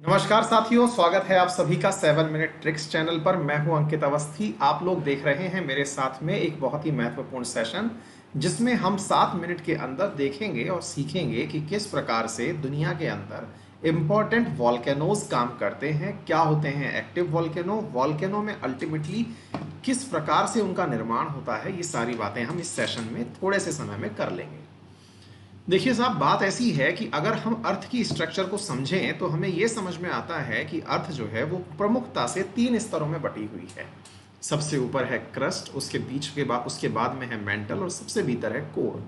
नमस्कार साथियों, स्वागत है आप सभी का 7 मिनट ट्रिक्स चैनल पर। मैं हूं अंकित अवस्थी। आप लोग देख रहे हैं मेरे साथ में एक बहुत ही महत्वपूर्ण सेशन, जिसमें हम 7 मिनट के अंदर देखेंगे और सीखेंगे कि किस प्रकार से दुनिया के अंदर इम्पोर्टेंट वॉल्केनोज काम करते हैं, क्या होते हैं एक्टिव वॉल्केनो, वॉल्केनो में अल्टीमेटली किस प्रकार से उनका निर्माण होता है। ये सारी बातें हम इस सेशन में थोड़े से समय में कर लेंगे। देखिए साहब, बात ऐसी है कि अगर हम अर्थ की स्ट्रक्चर को समझें तो हमें यह समझ में आता है कि अर्थ जो है वो प्रमुखता से 3 स्तरों में बटी हुई है। सबसे ऊपर है क्रस्ट, उसके बाद में है मेंटल और सबसे भीतर है कोर।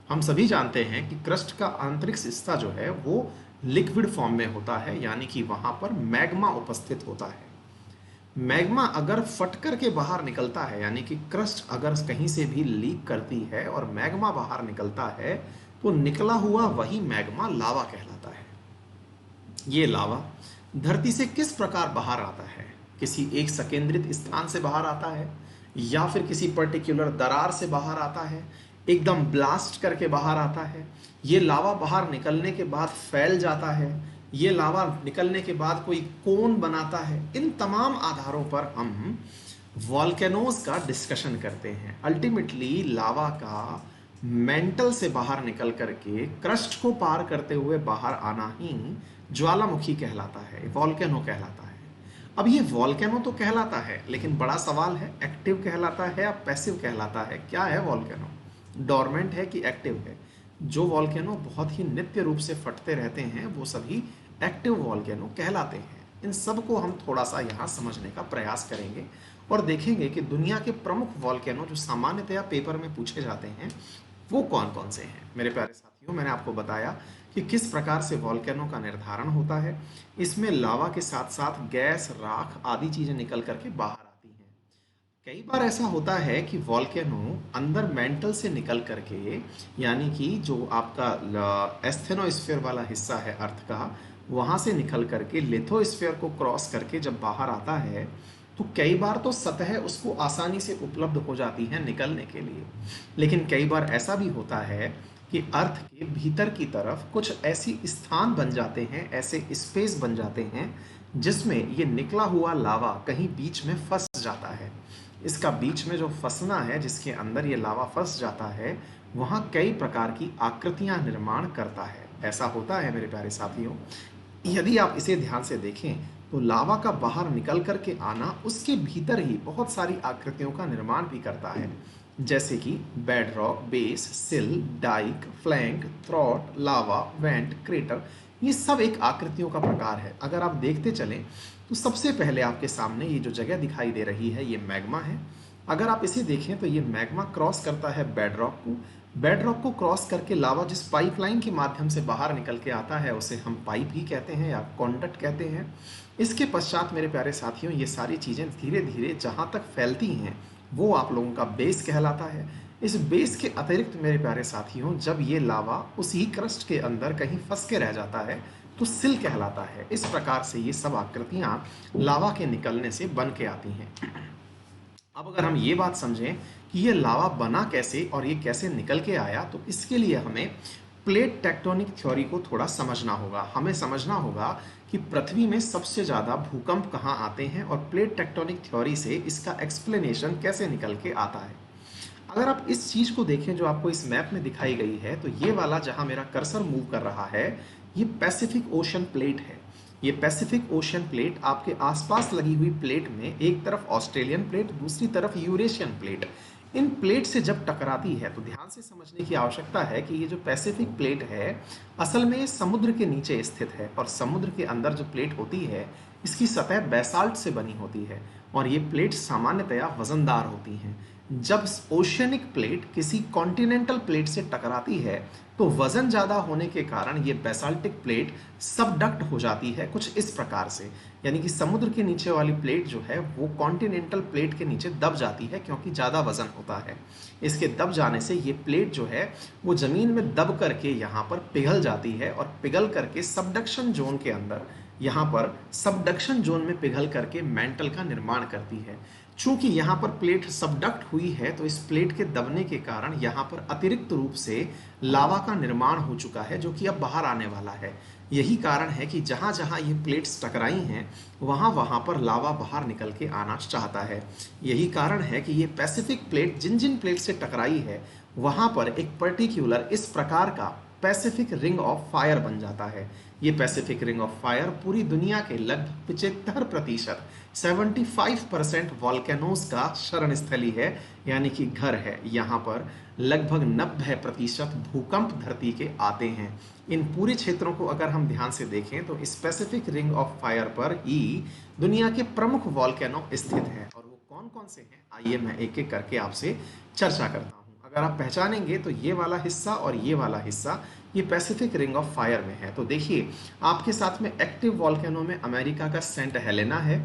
हम सभी जानते हैं कि क्रस्ट का आंतरिक हिस्सा जो है वो लिक्विड फॉर्म में होता है, यानी कि वहां पर मैग्मा उपस्थित होता है। मैग्मा अगर फटकर के बाहर निकलता है, यानी कि क्रस्ट अगर कहीं से भी लीक करती है और मैग्मा बाहर निकलता है, तो निकला हुआ वही मैग्मा लावा कहलाता है। ये लावा धरती से किस प्रकार बाहर आता है? किसी एक संकेंद्रित स्थान से बाहर आता है, या फिर किसी पर्टिकुलर दरार से बाहर आता है, एकदम ब्लास्ट करके बाहर आता है। ये लावा बाहर निकलने के बाद फैल जाता है, ये लावा निकलने के बाद कोई कोन बनाता है। इन तमाम आधारों पर हम वॉल्केनोज का डिस्कशन करते हैं। अल्टीमेटली लावा का मेंटल से बाहर निकल करके क्रस्ट को पार करते हुए बाहर आना ही ज्वालामुखी कहलाता है, वॉल्केनो कहलाता है। अब ये वॉल्केनो तो कहलाता है, लेकिन बड़ा सवाल है, एक्टिव कहलाता है या पैसिव कहलाता है? क्या है वॉल्केनो? डोरमेंट है कि एक्टिव है? जो वॉल्केनो बहुत ही नित्य रूप से फटते रहते हैं वो सभी एक्टिव वॉल्केनो कहलाते हैं। इन सब को हम थोड़ा सा यहाँ समझने का प्रयास करेंगे और देखेंगे कि दुनिया के प्रमुख वॉल्केनो जो सामान्यतया पेपर में पूछे जाते हैं वो कौन कौन से हैं। मेरे प्यारे साथियों, मैंने आपको बताया कि किस प्रकार से वॉल्केनो का निर्धारण होता है। इसमें लावा के साथ साथ गैस, राख आदि चीजें निकल करके बाहर आती हैं। कई बार ऐसा होता है कि वॉल्केनो अंदर मेंटल से निकल करके, यानी कि जो आपका एस्थेनोस्फीयर वाला हिस्सा है अर्थ का, वहां से निकल करके लिथोस्फीयर को क्रॉस करके जब बाहर आता है, तो कई बार तो सतह उसको आसानी से उपलब्ध हो जाती है निकलने के लिए। लेकिन कई बार ऐसा भी होता है कि अर्थ के भीतर की तरफ कुछ ऐसी स्थान बन जाते हैं, ऐसे स्पेस बन जाते हैं, जिसमें ये निकला हुआ लावा कहीं बीच में फंस जाता है। इसका बीच में जो फंसना है, जिसके अंदर ये लावा फंस जाता है, वहाँ कई प्रकार की आकृतियां निर्माण करता है। ऐसा होता है मेरे प्यारे साथियों। यदि आप इसे ध्यान से देखें तो लावा का बाहर निकल कर के आना उसके भीतर ही बहुत सारी आकृतियों का निर्माण भी करता है, जैसे कि बेडरॉक, बेस, सिल, डाइक, फ्लैंक, थ्रॉट, लावा, वेंट, क्रेटर। ये सब एक आकृतियों का प्रकार है। अगर आप देखते चलें तो सबसे पहले आपके सामने ये जो जगह दिखाई दे रही है ये मैग्मा है। अगर आप इसे देखें तो ये मैग्मा क्रॉस करता है बेडरॉक को। बेडरॉक को क्रॉस करके लावा जिस पाइपलाइन के माध्यम से बाहर निकल के आता है उसे हम पाइप ही कहते हैं या कॉन्डक्ट कहते हैं। इसके पश्चात मेरे प्यारे साथियों, ये सारी चीज़ें धीरे धीरे जहाँ तक फैलती हैं वो आप लोगों का बेस कहलाता है। इस बेस के अतिरिक्त मेरे प्यारे साथियों, जब ये लावा उसी क्रस्ट के अंदर कहीं फंस के रह जाता है तो सिल कहलाता है। इस प्रकार से ये सब आकृतियाँ लावा के निकलने से बन के आती हैं। अब अगर हम ये बात समझें कि ये लावा बना कैसे और ये कैसे निकल के आया, तो इसके लिए हमें प्लेट टेक्टोनिक थ्योरी को थोड़ा समझना होगा। हमें समझना होगा कि पृथ्वी में सबसे ज़्यादा भूकंप कहाँ आते हैं और प्लेट टेक्टोनिक थ्योरी से इसका एक्सप्लेनेशन कैसे निकल के आता है। अगर आप इस चीज़ को देखें जो आपको इस मैप में दिखाई गई है, तो ये वाला जहाँ मेरा कर्सर मूव कर रहा है, ये पैसिफिक ओशन प्लेट है। ये पैसिफिक ओशन प्लेट आपके आसपास लगी हुई प्लेट में एक तरफ ऑस्ट्रेलियन प्लेट, दूसरी तरफ यूरेशियन प्लेट, इन प्लेट से जब टकराती है तो ध्यान से समझने की आवश्यकता है कि ये जो पैसिफिक प्लेट है असल में समुद्र के नीचे स्थित है, और समुद्र के अंदर जो प्लेट होती है इसकी सतह बेसाल्ट से बनी होती है, और ये प्लेट सामान्यतया वजनदार होती हैं। जब ओशियनिक प्लेट किसी कॉन्टिनेंटल प्लेट से टकराती है तो वजन ज़्यादा होने के कारण ये बेसाल्टिक प्लेट सबडक्ट हो जाती है कुछ इस प्रकार से, यानी कि समुद्र के नीचे वाली प्लेट जो है वो कॉन्टिनेंटल प्लेट के नीचे दब जाती है क्योंकि ज़्यादा वजन होता है। इसके दब जाने से ये प्लेट जो है वो ज़मीन में दब करके यहाँ पर पिघल जाती है, और पिघल करके सबडक्शन जोन के अंदर यहाँ पर सबडक्शन जोन में पिघल करके मैंटल का निर्माण करती है। चूंकि यहाँ पर प्लेट सबडक्ट हुई है तो इस प्लेट के दबने के कारण यहाँ पर अतिरिक्त रूप से लावा का निर्माण हो चुका है, जो कि अब बाहर आने वाला है। यही कारण है कि जहाँ जहाँ ये प्लेट्स टकराई हैं वहाँ वहाँ पर लावा बाहर निकल के आना चाहता है। यही कारण है कि ये पैसिफिक प्लेट जिन जिन प्लेट से टकराई है वहाँ पर एक पर्टिकुलर इस प्रकार का पैसिफिक रिंग ऑफ फायर बन जाता है। ये पैसिफिक रिंग ऑफ फायर पूरी दुनिया के लगभग 75% 75% वॉल्केनोज का शरण स्थली है, यानी कि घर है। यहाँ पर लगभग 90% भूकंप धरती के आते हैं। इन पूरे क्षेत्रों को अगर हम ध्यान से देखें तो इस पैसिफिक रिंग ऑफ फायर पर ही दुनिया के प्रमुख वॉल्केनो स्थित हैं। और वो कौन कौन से हैं, आइए मैं एक एक करके आपसे चर्चा करता हूँ। अगर आप पहचानेंगे तो ये वाला हिस्सा और ये वाला हिस्सा ये पैसिफिक रिंग ऑफ फायर में है। तो देखिए आपके साथ में एक्टिव वॉल्केनो में अमेरिका का सेंट हेलेना है।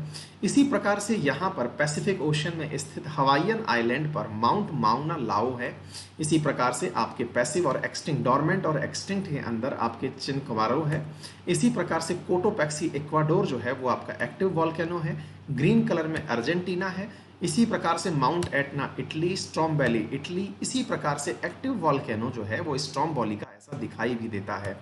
इसी प्रकार से यहाँ पर पैसिफिक ओशन में स्थित हवाईयन आइलैंड पर माउंट माउना लाओ है। इसी प्रकार से आपके पैसिव और एक्सटिंक्ट डोरमेंट और एक्सटिंक्ट के अंदर आपके चिनक्वारो है। इसी प्रकार से कोटोपैक्सी इक्वाडोर जो है वो आपका एक्टिव वॉल्केनो है। ग्रीन कलर में अर्जेंटीना है। इसी प्रकार से mount Etna Italy, Stromboli Italy. इसी प्रकार से एक्टिव वॉल्केनो जो है वो स्ट्रोम्बोली का ऐसा दिखाई भी देता है।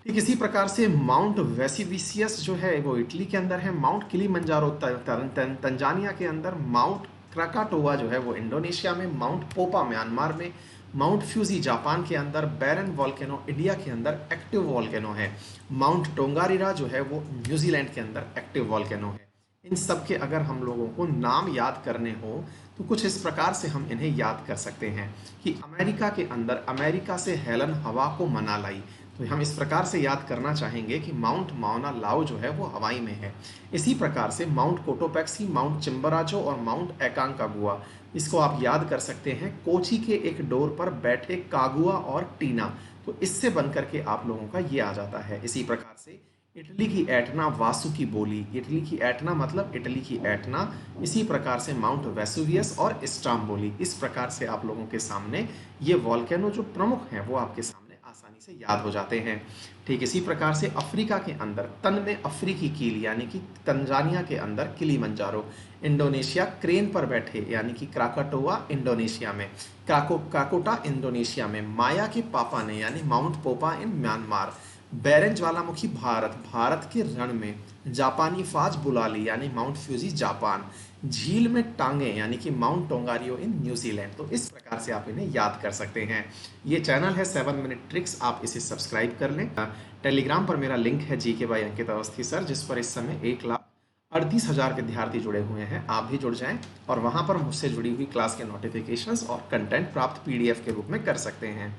ठीक इसी प्रकार से माउंट वेसिविसियस जो है वो इटली के अंदर है। माउंट किलिमंजारो तंजानिया के अंदर। माउंट क्राकाटोवा जो है वो इंडोनेशिया में। माउंट पोपा म्यांमार में। माउंट फ्यूजी जापान के अंदर। बैरन वॉल्केनो इंडिया के अंदर एक्टिव वॉल्केनो है। माउंट टोंगारिरा जो है वो न्यूजीलैंड के अंदर एक्टिव वॉल्केनो है। इन सब के अगर हम लोगों को नाम याद करने हो तो कुछ इस प्रकार से हम इन्हें याद कर सकते हैं कि अमेरिका के अंदर अमेरिका से हेलन हवा को मना लाई। तो हम इस प्रकार से याद करना चाहेंगे कि माउंट माउना लाओ जो है वो हवाई में है। इसी प्रकार से माउंट कोटोपैक्सी, माउंट चिम्बराजो और माउंट एकांकागुआ, इसको आप याद कर सकते हैं कोची के एक डोर पर बैठे कागुआ और टीना। तो इससे बन करके आप लोगों का ये आ जाता है। इसी प्रकार से इटली की एटना वासु की बोली। इटली की एटना मतलब इटली की एटना। इसी प्रकार से माउंट वेसुवियस और स्ट्रोम्बोली। इस प्रकार से आप लोगों के सामने ये वॉल्केनो जो प्रमुख हैं वो आपके सामने आसानी से याद हो जाते हैं। ठीक इसी प्रकार से अफ्रीका के अंदर तन में अफ्रीकी कील यानी कि तंजानिया के अंदर किलिमंजारो। इंडोनेशिया क्रेन पर बैठे यानी कि क्राकाटोवा इंडोनेशिया में। क्राकोटा इंडोनेशिया में। माया के पापा ने यानी माउंट पोपा इन म्यांमार। बैरन ज्वालामुखी भारत के रण में। जापानी फाज बुलाली यानी माउंट फ्यूजी जापान। झील में टांगे यानी कि माउंट टोंगारियो इन न्यूजीलैंड। तो इस प्रकार से आप इन्हें याद कर सकते हैं। ये चैनल है 7 मिनट ट्रिक्स, आप इसे सब्सक्राइब कर लें। टेलीग्राम पर मेरा लिंक है GK बाय अंकित अवस्थी सर, जिस पर इस समय 1,38,000 विद्यार्थी जुड़े हुए हैं। आप भी जुड़ जाएं और वहां पर मुझसे जुड़ी हुई क्लास के नोटिफिकेशंस और कंटेंट प्राप्त PDF के रूप में कर सकते हैं।